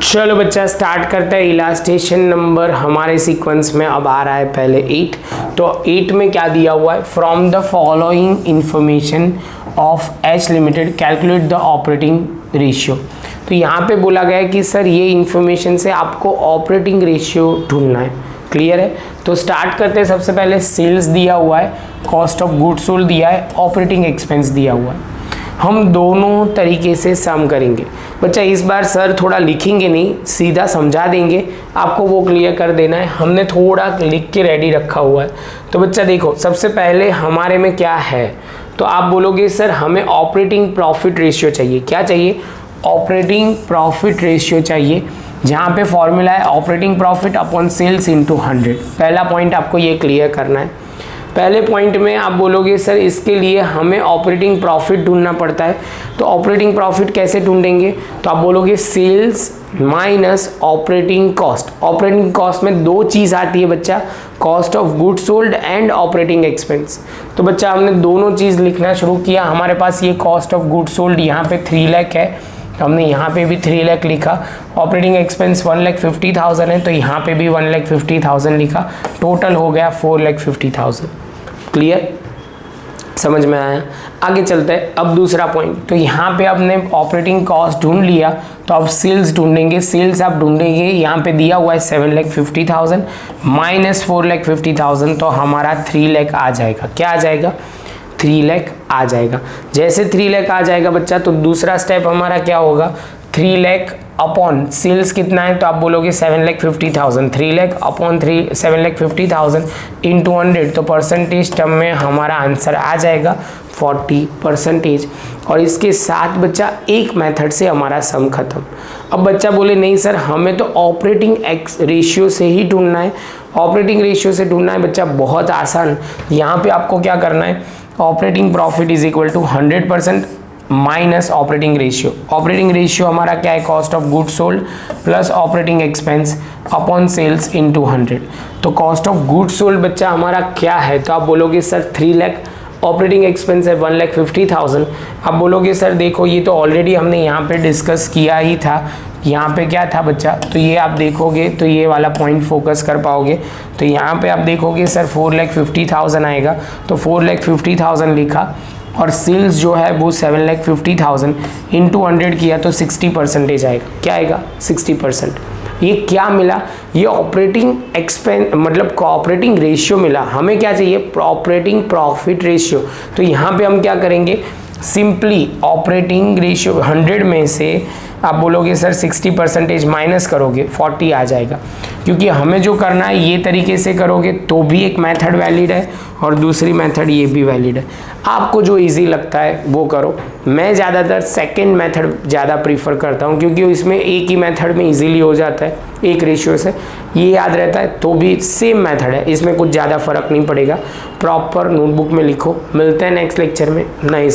चलो बच्चा स्टार्ट करता है। इलास्टेशन नंबर हमारे सीक्वेंस में अब आ रहा है पहले 8। तो 8 में क्या दिया हुआ है, from the following information of H limited calculate the operating ratio. तो यहाँ पे बोला गया है कि सर ये इंफॉर्मेशन से आपको ऑपरेटिंग रेशियो ढूंढना है। क्लियर है? तो स्टार्ट करते हैं। सबसे पहले सेल्स दिया हुआ है, कॉस्ट ऑफ गुड्स सोल्ड दिया है, ऑपरेटिंग एक्सपेंस दिया हुआ है। हम दोनों तरीके से सम करेंगे। बच्चा इस बार सर थोड़ा लिखेंगे नहीं, सीधा समझा देंगे, आपको वो क्लियर कर देना है। हमने थोड़ा लिख के रेडी रखा हुआ है। तो बच्चा देखो, सबसे पहले हमारे में क्या है, तो आप बोलोगे सर हमें ऑपरेटिंग प्रॉफिट रेशियो चाहिए। क्या चाहिए? ऑपरेटिंग प्रॉफिट रेशियो चाहिए, जहाँ पे फॉर्मूला है operating profit upon sales into 100। पहला पॉइंट आपको ये क्लियर करना है। पहले पॉइंट में आप बोलोगे सर इसके लिए हमें ऑपरेटिंग प्रॉफिट ढूंढना पड़ता है। तो ऑपरेटिंग प्रॉफिट कैसे ढूंढेंगे? तो आप बोलोगे sales minus operating cost. Operating cost में दो चीज़ आती है बच्चा, cost of goods sold and operating expense. तो बच्चा हमने दोनों चीज़ लिखना शुरू किया। हमारे पास ये कॉस्ट ऑफ गुड्स सोल्ड यहाँ पे 3 लाख है, तो हमने यहाँ पे भी 3 लाख लिखा। ऑपरेटिंग एक्सपेंस 1,50,000 है, तो यहाँ पे भी 1,50,000 लिखा। टोटल हो गया 4,50,000। क्लियर? समझ में आया? आगे चलते हैं। अब दूसरा पॉइंट, तो यहाँ पे आपने ऑपरेटिंग कॉस्ट ढूंढ लिया, तो अब सेल्स ढूंढेंगे। सेल्स आप ढूंढेंगे, यहाँ पे दिया हुआ है 7,50,000 माइनस 4,50,000, तो हमारा 3 लाख आ जाएगा। क्या आ जाएगा? 3 लाख आ जाएगा। जैसे 3 लाख आ जाएगा बच्चा, तो दूसरा स्टेप हमारा क्या होगा, 3 लाख अपॉन सेल्स कितना है, तो आप बोलोगे 7,50,000। 3 लाख अपॉन 7,50,000 इंटू 100, तो परसेंटेज टर्म में हमारा आंसर आ जाएगा 40%। और इसके साथ बच्चा एक मेथड से हमारा सम खत्म। अब बच्चा बोले नहीं सर हमें तो ऑपरेटिंग रेशियो से ही ढूंढना है। ऑपरेटिंग रेशियो से ढूंढना है बच्चा, बहुत आसान। यहाँ पे आपको क्या करना है, operating profit is equal to 100% minus operating ratio. Operating ratio हमारा क्या है, cost of goods sold plus operating expense upon sales into 100। तो कॉस्ट ऑफ गुड्स सोल्ड बच्चा हमारा क्या है, तो आप बोलोगे सर 3 लाख, ऑपरेटिंग एक्सपेंस है 1,50,000। आप बोलोगे सर देखो ये तो ऑलरेडी हमने यहाँ पे डिस्कस किया ही था। यहाँ पे क्या था बच्चा, तो ये आप देखोगे तो ये वाला पॉइंट फोकस कर पाओगे। तो यहाँ पे आप देखोगे सर 4,50,000 आएगा, तो 4,50,000 लिखा, और सेल्स जो है वो 7,50,000 इंटू 100 किया, तो 60% आएगा। क्या आएगा? 60%। ये क्या मिला, ये ऑपरेटिंग एक्सपेंस मतलब ऑपरेटिंग रेशियो मिला। हमें क्या चाहिए, ऑपरेटिंग प्रॉफिट रेशियो। तो यहाँ पे हम क्या करेंगे, सिंपली ऑपरेटिंग रेशियो 100 में से आप बोलोगे सर 60% माइनस करोगे 40 आ जाएगा। क्योंकि हमें जो करना है ये तरीके से करोगे तो भी एक मेथड वैलिड है, और दूसरी मेथड ये भी वैलिड है। आपको जो इजी लगता है वो करो। मैं ज़्यादातर सेकंड मेथड ज़्यादा प्रीफर करता हूँ, क्योंकि इसमें एक ही मेथड में इजीली हो जाता है, एक रेशियो से ये याद रहता है। तो भी सेम मेथड है, इसमें कुछ ज़्यादा फर्क नहीं पड़ेगा। प्रॉपर नोटबुक में लिखो। मिलते हैं नेक्स्ट लेक्चर में नए